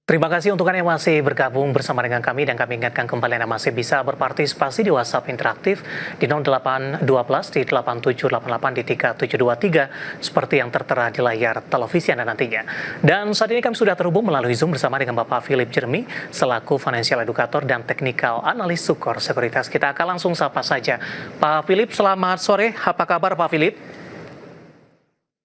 Terima kasih untuk Anda yang masih bergabung bersama dengan kami dan kami ingatkan kembali Anda masih bisa berpartisipasi di WhatsApp interaktif di 0812 di 8788 di 3723 seperti yang tertera di layar televisi Anda nantinya. Dan saat ini kami sudah terhubung melalui Zoom bersama dengan Bapak Philip Jeremy selaku Financial Educator dan Technical Analyst Sukor Sekuritas. Kita akan langsung sapa saja. Pak Philip, selamat sore. Apa kabar Pak Philip?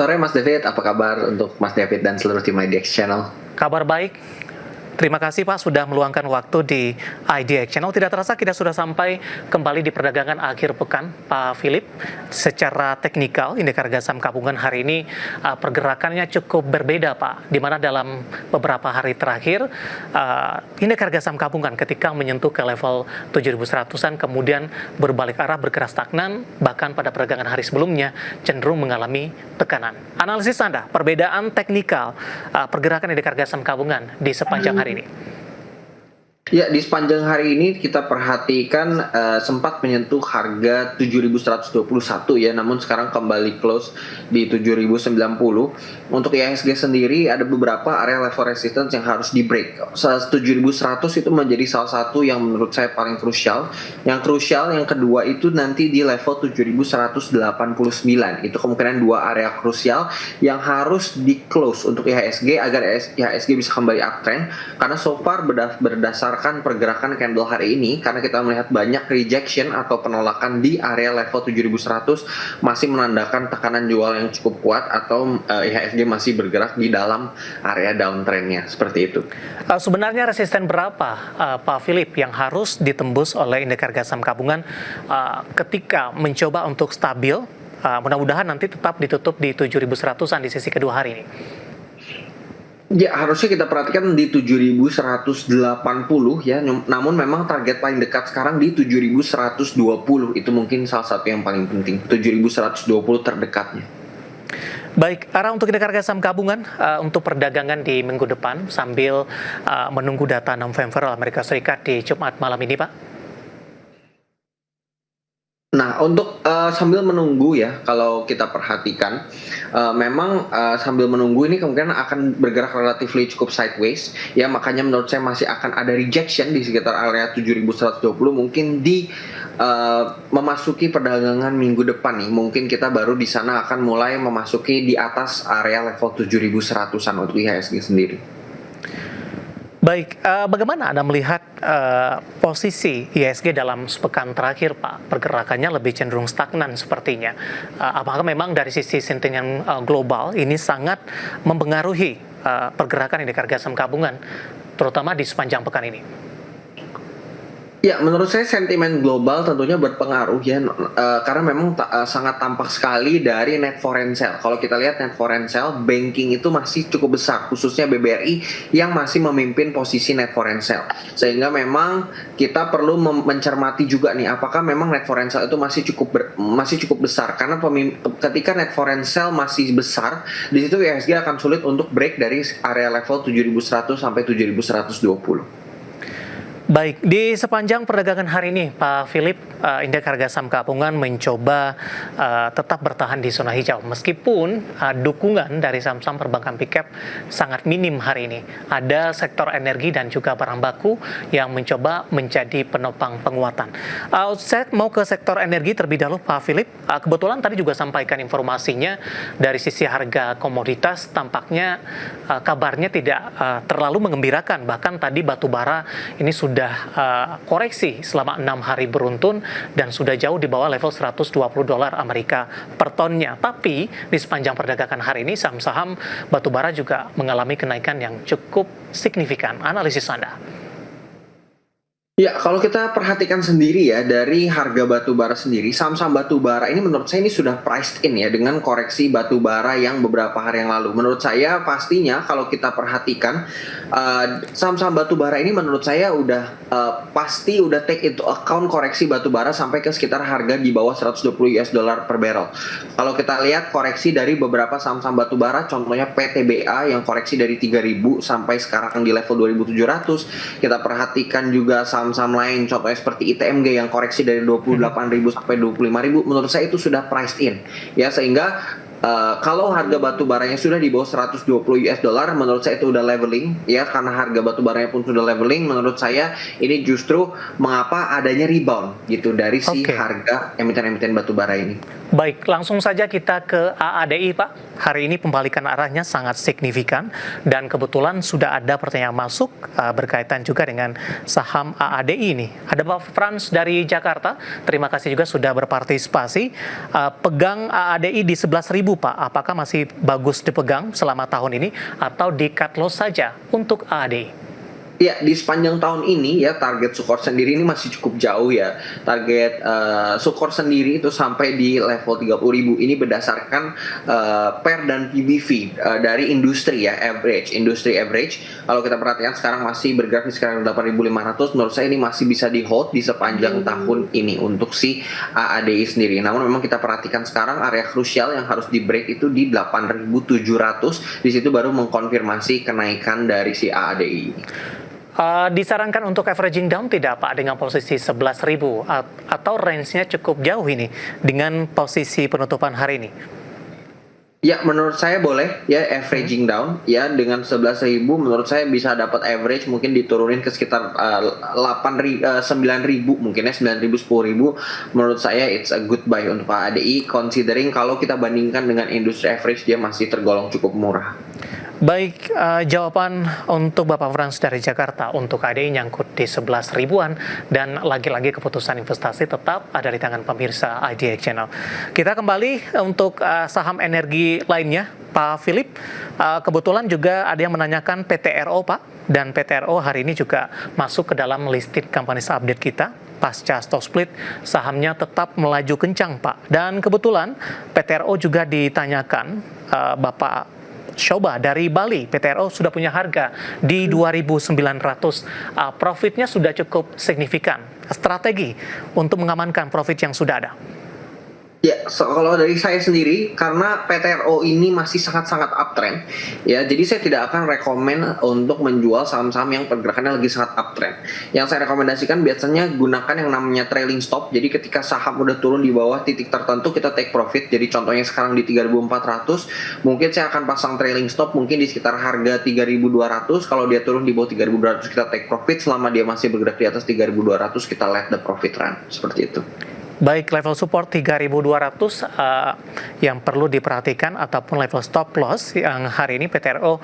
Sore Mas David, apa kabar untuk Mas David dan seluruh tim IDX Channel? Kabar baik. Terima kasih Pak sudah meluangkan waktu di IDX Channel. Tidak terasa kita sudah sampai kembali di perdagangan akhir pekan, Pak Philip. Secara teknikal, indeks harga saham gabungan hari ini pergerakannya cukup berbeda, Pak. Di mana dalam beberapa hari terakhir, indeks harga saham gabungan ketika menyentuh ke level 7.100-an, kemudian berbalik arah bergerak stagnan, bahkan pada perdagangan hari sebelumnya cenderung mengalami tekanan. Analisis Anda, perbedaan teknikal pergerakan indeks harga saham gabungan di sepanjang hari ini. Ya, di sepanjang hari ini kita perhatikan sempat menyentuh harga 7.121 ya, namun sekarang kembali close di 7.090. Untuk IHSG sendiri ada beberapa area level resistance yang harus di break. 7.100 itu menjadi salah satu yang menurut saya paling krusial. Yang krusial yang kedua itu nanti di level 7.189. Itu kemungkinan dua area krusial yang harus di close untuk IHSG agar IHSG bisa kembali uptrend, karena so far berdasarkan pergerakan candle hari ini, karena kita melihat banyak rejection atau penolakan di area level 7.100 masih menandakan tekanan jual yang cukup kuat atau IHSG masih bergerak di dalam area downtrendnya, seperti itu. Sebenarnya resisten berapa Pak Philip yang harus ditembus oleh indeks harga saham gabungan ketika mencoba untuk stabil, mudah-mudahan nanti tetap ditutup di 7.100-an di sesi kedua hari ini? Ya, harusnya kita perhatikan di 7.180 ya, namun memang target paling dekat sekarang di 7.120. Itu mungkin salah satu yang paling penting, 7.120 terdekatnya. Baik, arah untuk indeks harga saham gabungan untuk perdagangan di minggu depan sambil menunggu data November Amerika Serikat di Jumat malam ini, Pak. Nah, untuk sambil menunggu ya, kalau kita perhatikan, memang sambil menunggu ini kemungkinan akan bergerak relatif cukup sideways, ya, makanya menurut saya masih akan ada rejection di sekitar area 7.120, mungkin di memasuki perdagangan minggu depan nih, mungkin kita baru di sana akan mulai memasuki di atas area level 7.100-an untuk IHSG sendiri. Baik, bagaimana Anda melihat posisi IHSG dalam sepekan terakhir, Pak? Pergerakannya lebih cenderung stagnan sepertinya. Apakah memang dari sisi sentimen global ini sangat mempengaruhi pergerakan indeks harga saham gabungan, terutama di sepanjang pekan ini? Ya, menurut saya sentimen global tentunya berpengaruh ya, karena memang sangat tampak sekali dari net foreign sale. Kalau kita lihat net foreign sale, banking itu masih cukup besar, khususnya BBRI yang masih memimpin posisi net foreign sale. Sehingga memang kita perlu mencermati juga nih, apakah memang net foreign sale itu masih cukup besar. Karena ketika net foreign sale masih besar, di situ IHSG akan sulit untuk break dari area level 7.100 sampai 7.120. Baik, di sepanjang perdagangan hari ini, Pak Philip, indeks harga saham gabungan mencoba tetap bertahan di zona hijau, meskipun dukungan dari saham-saham perbankan big cap sangat minim hari ini. Ada sektor energi dan juga barang baku yang mencoba menjadi penopang penguatan. Saya mau ke sektor energi terlebih dahulu, Pak Philip. Kebetulan tadi juga sampaikan informasinya dari sisi harga komoditas, tampaknya kabarnya tidak terlalu mengembirakan. Bahkan tadi batu bara ini sudah koreksi selama 6 hari beruntun dan sudah jauh di bawah level $120 Amerika per tonnya. Tapi di sepanjang perdagangan hari ini saham-saham batubara juga mengalami kenaikan yang cukup signifikan. Analisis Anda? Ya, kalau kita perhatikan sendiri ya, dari harga batu bara sendiri, saham-saham batu bara ini menurut saya ini sudah priced in ya, dengan koreksi batu bara yang beberapa hari yang lalu. Menurut saya pastinya kalau kita perhatikan, saham-saham batu bara ini menurut saya pasti udah take into account koreksi batu bara sampai ke sekitar harga di bawah $120 per barrel. Kalau kita lihat koreksi dari beberapa saham-saham batu bara, contohnya PTBA yang koreksi dari 3.000 sampai sekarang di level 2.700. Kita perhatikan juga saham-saham lain, contohnya seperti ITMG yang koreksi dari 28.000 sampai 25.000, menurut saya itu sudah priced in ya, sehingga Kalau harga batu baranya sudah di bawah 120 US dollar, menurut saya itu udah leveling ya, karena harga batu baranya pun sudah leveling. Menurut saya ini justru mengapa adanya rebound gitu dari si Oke. harga emiten-emiten batu bara ini. Baik, langsung saja kita ke AADI, Pak. Hari ini pembalikan arahnya sangat signifikan dan kebetulan sudah ada pertanyaan masuk berkaitan juga dengan saham AADI ini. Ada Pak Frans dari Jakarta, terima kasih juga sudah berpartisipasi. Pegang AADI di 11.000, Pak. Apakah masih bagus dipegang selama tahun ini atau di cut loss saja untuk AADI? Ya, di sepanjang tahun ini ya target Sukor sendiri ini masih cukup jauh ya. Target Sukor sendiri itu sampai di level 30.000. Ini berdasarkan PER dan PBV dari industri ya, industri average. Kalau kita perhatikan sekarang masih bergerak di sekitar 8.500. Menurut saya ini masih bisa di hold di sepanjang tahun ini untuk si AADI sendiri. Namun memang kita perhatikan sekarang area krusial yang harus di break itu di 8.700. Di situ baru mengkonfirmasi kenaikan dari si AADI. Disarankan untuk averaging down tidak, Pak, dengan posisi 11.000 atau range-nya cukup jauh ini dengan posisi penutupan hari ini? Ya, menurut saya boleh ya averaging down ya, dengan 11.000 menurut saya bisa dapat average mungkin diturunin ke sekitar 9.000 mungkin ya, 9.000 10.000. Menurut saya it's a good buy untuk AADI considering kalau kita bandingkan dengan industri average dia masih tergolong cukup murah. Baik, jawaban untuk Bapak Frans dari Jakarta untuk ADI nyangkut di 11 ribuan dan lagi-lagi keputusan investasi tetap ada di tangan pemirsa IDX Channel. Kita kembali untuk saham energi lainnya, Pak Philip. Kebetulan juga ada yang menanyakan PTRO, Pak, dan PTRO hari ini juga masuk ke dalam listed companies update kita. Pasca stock split, sahamnya tetap melaju kencang, Pak. Dan kebetulan PTRO juga ditanyakan, Bapak Shoba dari Bali, PTRO sudah punya harga di 2.900. Profitnya sudah cukup signifikan. Strategi untuk mengamankan profit yang sudah ada. Ya, kalau dari saya sendiri, karena PTRO ini masih sangat-sangat uptrend, ya, jadi saya tidak akan rekomen untuk menjual saham-saham yang pergerakannya lagi sangat uptrend. Yang saya rekomendasikan biasanya gunakan yang namanya trailing stop. Jadi ketika saham udah turun di bawah titik tertentu, kita take profit. Jadi contohnya sekarang di 3.400, mungkin saya akan pasang trailing stop mungkin di sekitar harga 3.200. Kalau dia turun di bawah 3.200, kita take profit. Selama dia masih bergerak di atas 3.200, kita let the profit run. Seperti itu. Baik, level support 3.200 yang perlu diperhatikan ataupun level stop loss yang hari ini PTRO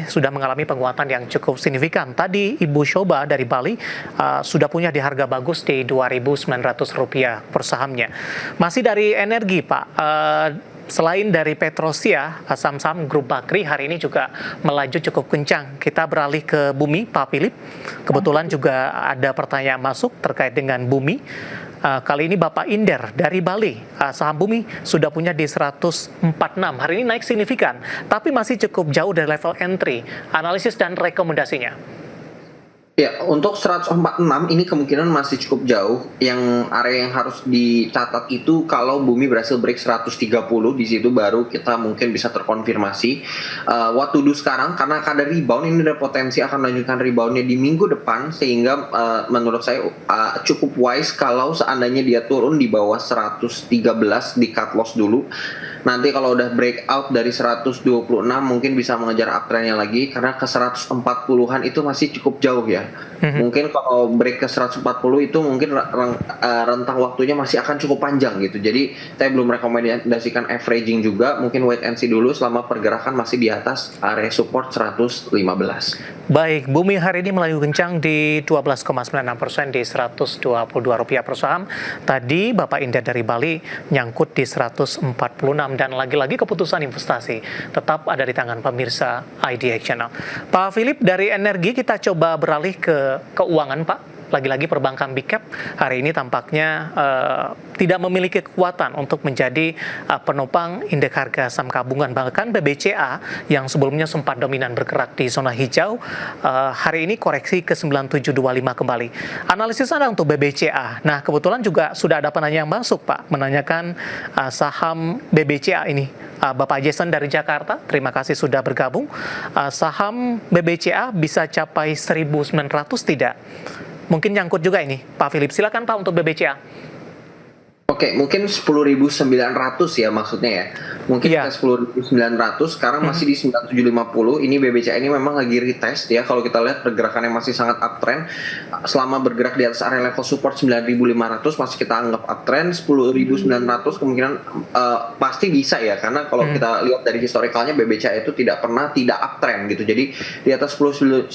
sudah mengalami penguatan yang cukup signifikan. Tadi Ibu Shoba dari Bali sudah punya di harga bagus di Rp2.900 per sahamnya. Masih dari energi, Pak. Selain dari Petrosia, saham-saham grup Bakri hari ini juga melaju cukup kencang. Kita beralih ke Bumi, Pak Philip. Kebetulan juga ada pertanyaan masuk terkait dengan Bumi. Kali ini Bapak Inder dari Bali, saham Bumi sudah punya di 146. Hari ini naik signifikan, tapi masih cukup jauh dari level entry. Analisis dan rekomendasinya. Ya, untuk 146 ini kemungkinan masih cukup jauh. Yang area yang harus dicatat itu kalau Bumi berhasil break 130, di situ baru kita mungkin bisa terkonfirmasi. What to do sekarang, karena ada rebound, ini ada potensi akan melanjutkan reboundnya di minggu depan, sehingga menurut saya cukup wise kalau seandainya dia turun di bawah 113 di cut loss dulu. Nanti kalau udah breakout dari 126 mungkin bisa mengejar uptrendnya lagi, karena ke 140-an itu masih cukup jauh ya. Mungkin kalau break ke 140 itu mungkin rentang waktunya masih akan cukup panjang gitu. Jadi saya belum rekomendasikan averaging juga, mungkin wait and see dulu selama pergerakan masih di atas area support 115. Baik, Bumi hari ini melaju kencang di 12,96% di Rp122 per saham. Tadi Bapak Indah dari Bali nyangkut di 146 dan lagi-lagi keputusan investasi tetap ada di tangan pemirsa IDX Channel. Pak Philip, dari energi kita coba beralih ke keuangan, Pak. Lagi-lagi perbankan big cap hari ini tampaknya tidak memiliki kekuatan untuk menjadi penopang indeks harga saham gabungan. Bahkan BBCA yang sebelumnya sempat dominan bergerak di zona hijau, hari ini koreksi ke 9725 kembali. Analisis Anda untuk BBCA. Nah, kebetulan juga sudah ada penanya yang masuk, Pak, menanyakan saham BBCA ini. Bapak Jason dari Jakarta, terima kasih sudah bergabung. Saham BBCA bisa capai 1.900 tidak? Mungkin nyangkut juga ini, Pak Philip. Silakan, Pak, untuk BBCA. Oke, mungkin 10.900 ya maksudnya ya. Mungkin Iya. ke 10.900 sekarang masih di 9750. Ini BBCA ini memang lagi retest ya. Kalau kita lihat pergerakannya masih sangat uptrend. Selama bergerak di atas area level support 9.500 masih kita anggap uptrend. 10.900 kemungkinan pasti bisa ya, karena kalau kita lihat dari historikalnya BBCA itu tidak pernah tidak uptrend gitu. Jadi di atas 10.900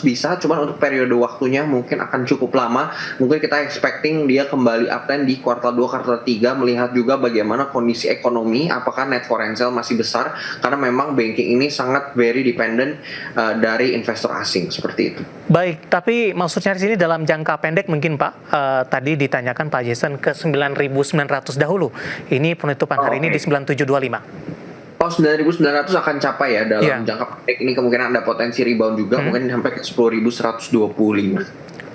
bisa, cuman untuk periode waktunya mungkin akan cukup lama. Mungkin kita expecting dia kembali uptrend di kuartal 2, kuartal 3, melihat juga bagaimana kondisi ekonomi, apakah net foreign sale masih besar, karena memang banking ini sangat very dependent dari investor asing, seperti itu. Baik, tapi maksudnya di sini dalam jangka pendek mungkin Pak, tadi ditanyakan Pak Jason ke 9.900 dahulu. Ini penutupan hari ini di 9725. Oh, 9.900 akan capai ya dalam Iya. jangka pendek ini, kemungkinan ada potensi rebound juga, mungkin sampai ke 10.125.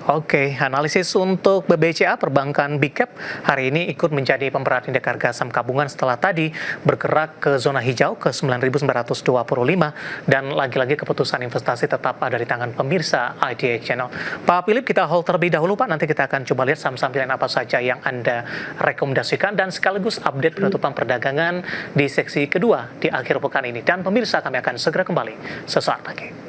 Oke, analisis untuk BBCA perbankan big cap hari ini ikut menjadi pemberat indeks harga saham gabungan setelah tadi bergerak ke zona hijau ke 9.925 dan lagi-lagi keputusan investasi tetap ada di tangan pemirsa IDX Channel. Pak Philip, kita hold terlebih dahulu Pak, nanti kita akan coba lihat saham-saham pilihan apa saja yang Anda rekomendasikan dan sekaligus update penutupan perdagangan di seksi kedua di akhir pekan ini. Dan pemirsa, kami akan segera kembali sesaat lagi.